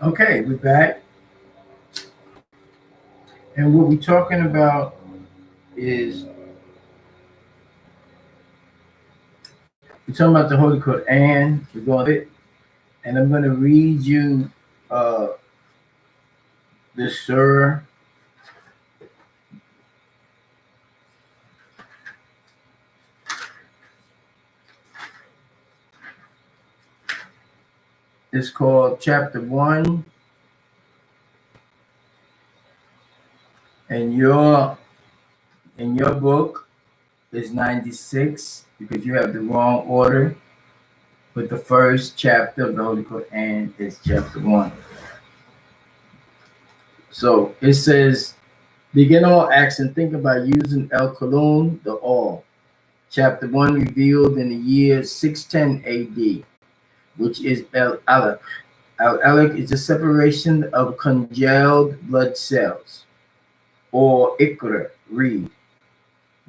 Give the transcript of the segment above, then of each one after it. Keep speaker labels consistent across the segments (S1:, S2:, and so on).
S1: Okay, we're back. And what we're talking about is we're talking about the Holy Quran. We're going through it. And I'm going to read you uh, the surah. It's called chapter 1. And your book is 96 because you have the wrong order. But the first chapter of the Holy Quran is chapter 1. So it says, begin all acts and think about using El Qalun, the all. Chapter 1 revealed in the year 610 AD, which is El Alaq. El Alaq is a separation of congealed blood cells, or Iqra, read.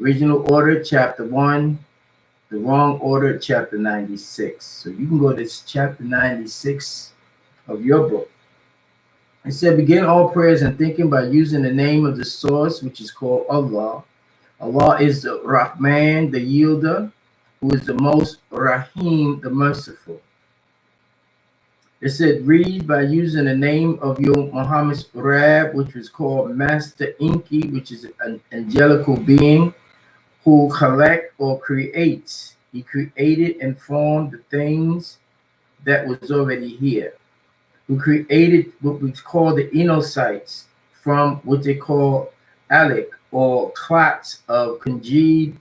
S1: Original order, chapter 1. The wrong order, chapter 96. So you can go to chapter 96 of your book. It said, begin all prayers and thinking by using the name of the source, which is called Allah. Allah is the Rahman, the yielder, who is the most Rahim, the merciful. It said, read by using the name of your Muhammad's Rab, which was called Master Inki, which is an angelical being who collect or creates. He created and formed the things that was already here. Who created what we call the inocytes from what they call alic, or clots of congealed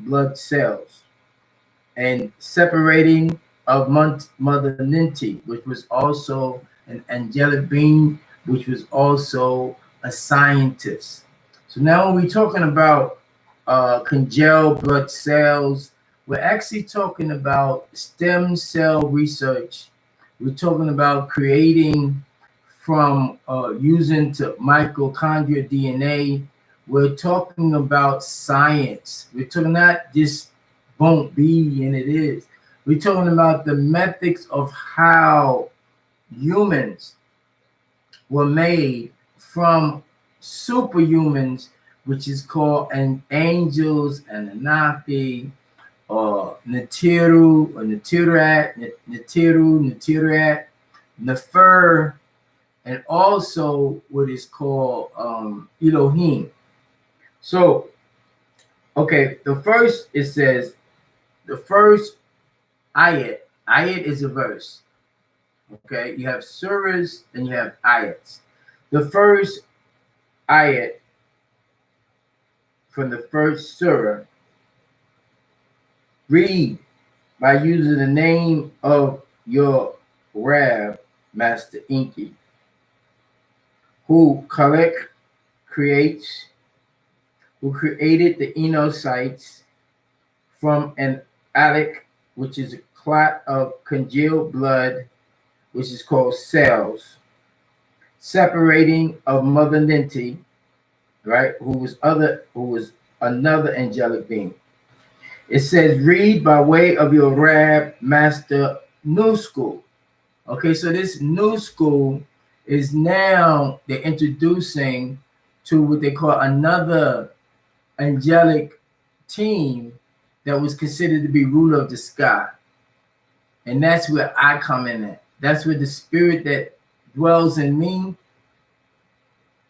S1: blood cells, and separating of Mother Ninti, which was also an angelic being, which was also a scientist. So now when we're talking about congealed blood cells, we're actually talking about stem cell research. We're talking about creating from using to mitochondria DNA. We're talking about science. We're talking not just won't be and it is. We're talking about the methods of how humans were made from superhumans, which is called an angels, Anunnaki, or Natiru, or Natirat, Nefer, and also what is called Elohim. So, okay, it says, the first ayat is a verse. Okay, you have surahs and you have ayats. The first ayat from the first surah, read by using the name of your Rab, Master Inki, who creates, who created the enocytes from an alic, which is a clot of congealed blood, which is called cells, separating of Mother Ninti, right, who was another angelic being. It says, read by way of your Rab, Master New School. Okay, so this new school is now they're introducing to what they call another angelic team that was considered to be ruler of the sky. And that's where I come in at. That's where the spirit that dwells in me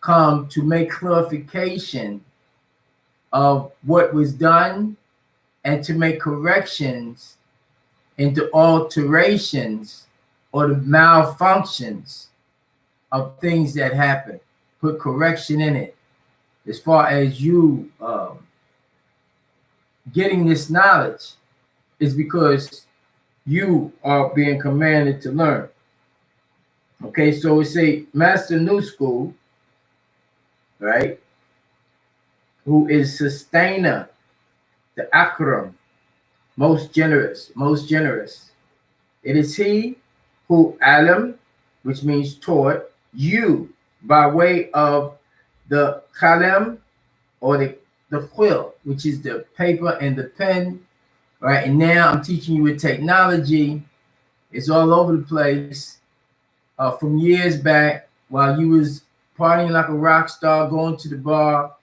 S1: come to make clarification of what was done and to make corrections into alterations or the malfunctions of things that happen. Put correction in it. As far as you getting this knowledge is because you are being commanded to learn. Okay, so it's a Master New School, right? Who is sustainer, the Akram, most generous, most generous. It is he who alam, which means taught, you by way of the kalam, or the quill, which is the paper and the pen, right? And now I'm teaching you with technology. It's all over the place. from years back while you was partying like a rock star, going to the bar,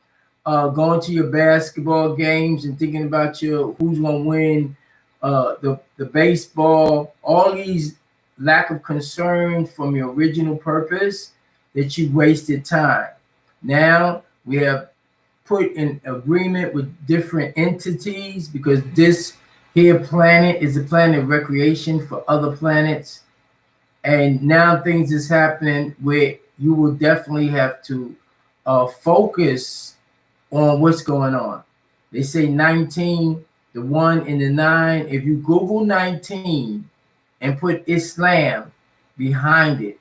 S1: going to your basketball games and thinking about your who's gonna win the baseball, all these lack of concern from your original purpose that you wasted time. Now we have put in agreement with different entities because this here planet is a planet of recreation for other planets. And now things is happening where you will definitely have to focus on what's going on. They say 19, the 1 and the 9. If you Google 19 and put Islam behind it,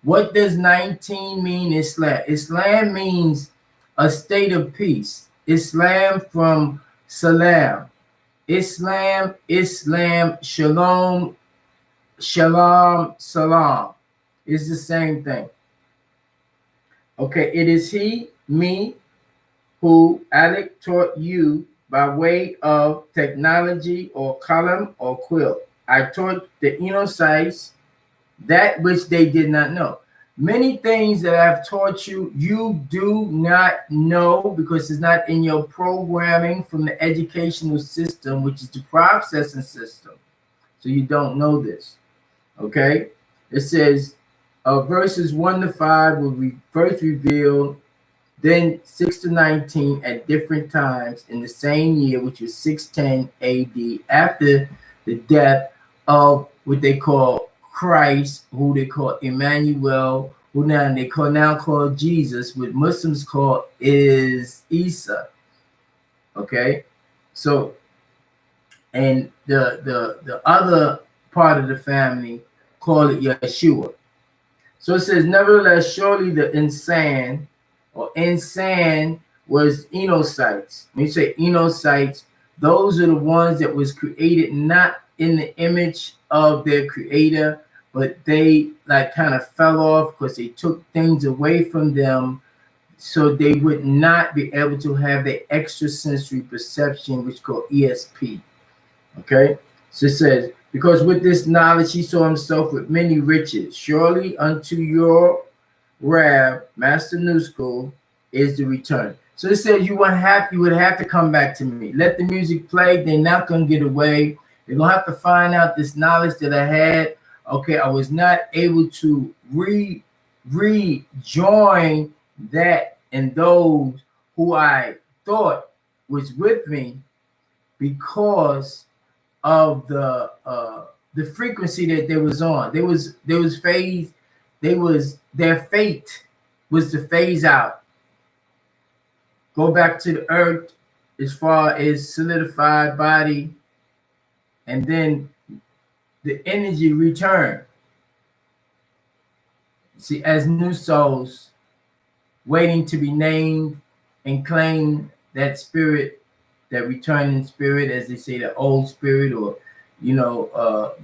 S1: what does 19 mean? Islam. Islam means a state of peace. Islam from salam. Islam, shalom, shalom, salam. It's the same thing. Okay, it is he, me, who Alec taught you by way of technology or column or quill. I taught the Enocytes that which they did not know. Many things that I've taught you, you do not know because it's not in your programming from the educational system, which is the processing system. So you don't know this. Okay? It says verses 1 to 5 will be first revealed, then 6 to 19 at different times in the same year, which was 610 AD, after the death of what they call Christ, who they call Emmanuel, who now call Jesus, what Muslims call is Isa. Okay, so and the other part of the family call it Yeshua. So it says, nevertheless, surely the insan was Enocytes. When you say Enocytes, those are the ones that was created not in the image of their creator, but they like kind of fell off because they took things away from them so they would not be able to have the extrasensory perception, which is called ESP. Okay, so it says, because with this knowledge he saw himself with many riches. Surely unto your Rab, Master New School, is the return. So it says you would have to come back to me. Let the music play. They're not gonna get away. They're gonna have to find out this knowledge that I had. Okay, I was not able to rejoin that and those who I thought was with me because of the frequency that they was on. There was phase. Their fate was to phase out, go back to the earth as far as solidified body, and then the energy return. See, as new souls waiting to be named and claim that spirit, that returning spirit, as they say, the old spirit, or you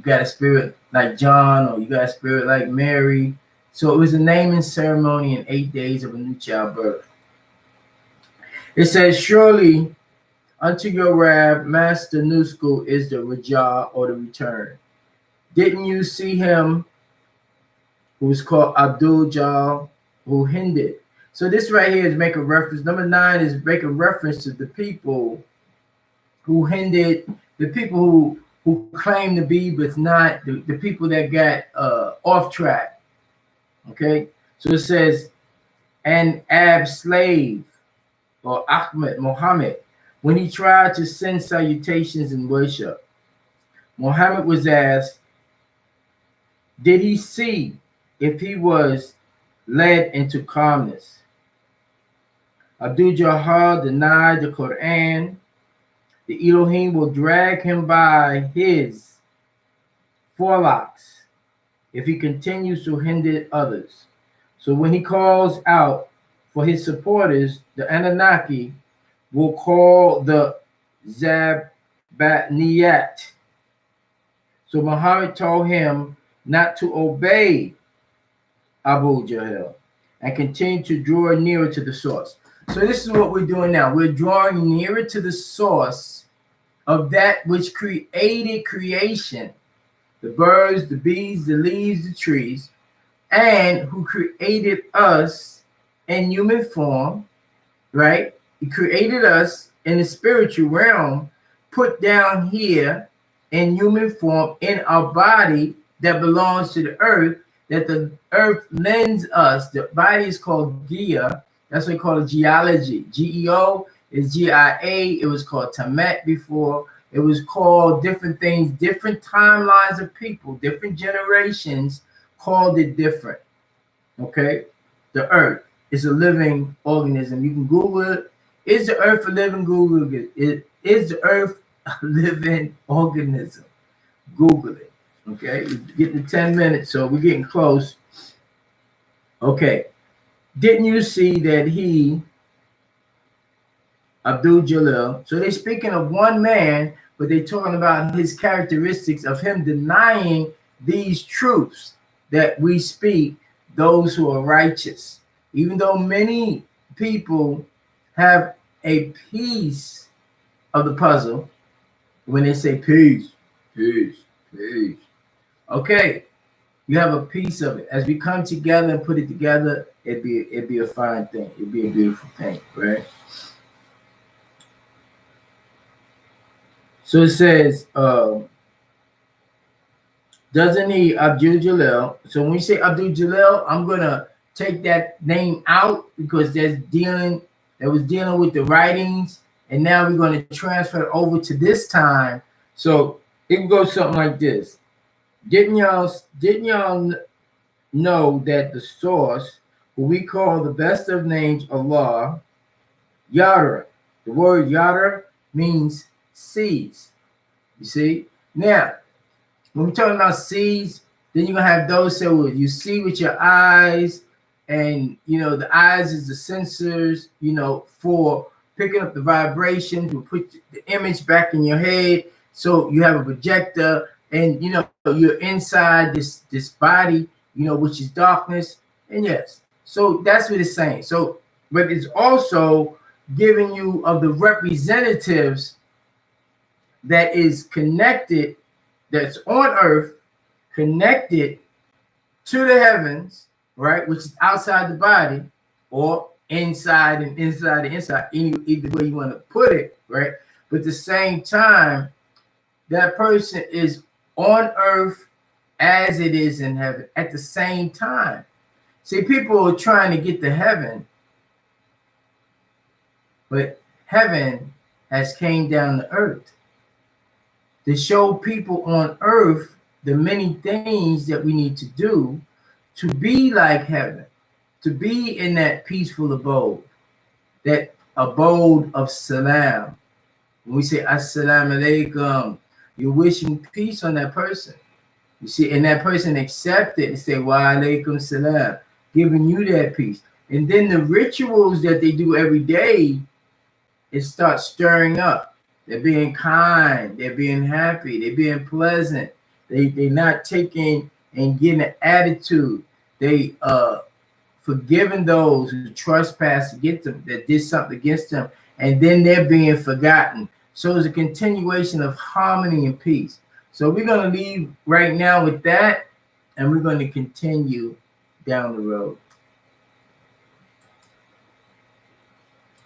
S1: got a spirit like John, or you got a spirit like Mary. So it was a naming ceremony in 8 days of a new child birth. It says, surely unto your Rab, Master New School, is the Rajah, or the return. Didn't you see him who was called Abdul Jal, who hindered? So this right here is making reference. Number 9 is making reference to the people who hindered, the people who claim to be, but not the people that got off track. Okay, so it says, and Ab slave, or Ahmed Muhammad, when he tried to send salutations and worship, Muhammad was asked, did he see if he was led into calmness? Abdul Jahal denied the Quran. The Elohim will drag him by his forelocks if he continues to hinder others. So when he calls out for his supporters, the Anunnaki will call the Zabatniyat. So Muhammad told him not to obey Abu Jahl and continue to draw nearer to the source. So this is what we're doing now. We're drawing nearer to the source of that which created creation. The birds, the bees, the leaves, the trees. and who created us in human form, right? He created us in the spiritual realm, put down here in human form in our body that belongs to the earth, that the earth lends us. The body is called Gia. That's what we call it, geology. GEO is GIA. It was called Tamet before. It was called different things, different timelines of people, different generations called it different. Okay? The earth is a living organism. You can Google it. Is the earth a living? Google it. Is the earth a living organism? Google it. Okay? We're getting to 10 minutes, so we're getting close. Okay. Didn't you see that he, Abdul Jalil, so they're speaking of one man, but they're talking about his characteristics of him denying these truths that we speak, those who are righteous. Even though many people have a piece of the puzzle, when they say peace, peace, peace, okay, you have a piece of it. As we come together and put it together, it'd be a fine thing. It'd be a beautiful thing, right? So it says, doesn't he Abdul Jalil? So when we say Abdul Jalil, I'm gonna take that name out because that was dealing with the writings, and now we're going to transfer it over to this time. So it can go something like this. Didn't y'all know that the source, who we call the best of names, Allah, Yara, the word Yara means seeds. You see? Now, when we're talking about seeds, then you're gonna have those say, well, you see with your eyes, and the eyes is the sensors, for picking up the vibration to put the image back in your head. So you have a projector, and you're inside this body, which is darkness. And yes, so that's what it's saying. So, but it's also giving you of the representatives that is connected, that's on earth, connected to the heavens, right, which is outside the body, or inside and inside and inside, either way you want to put it, right? But at the same time, that person is on earth as it is in heaven at the same time. See, people are trying to get to heaven, but heaven has came down to earth to show people on earth the many things that we need to do to be like heaven, to be in that peaceful abode, that abode of salam. When we say assalamu alaikum, you're wishing peace on that person. You see, and that person accept it and say, wa alaikum salam, giving you that peace. And then the rituals that they do every day, it starts stirring up. They're being kind, they're being happy, they're being pleasant. They're not taking and getting an attitude. They forgiving those who trespass against them, that did something against them, and then they're being forgotten. So it's a continuation of harmony and peace. So we're going to leave right now with that, and we're going to continue down the road.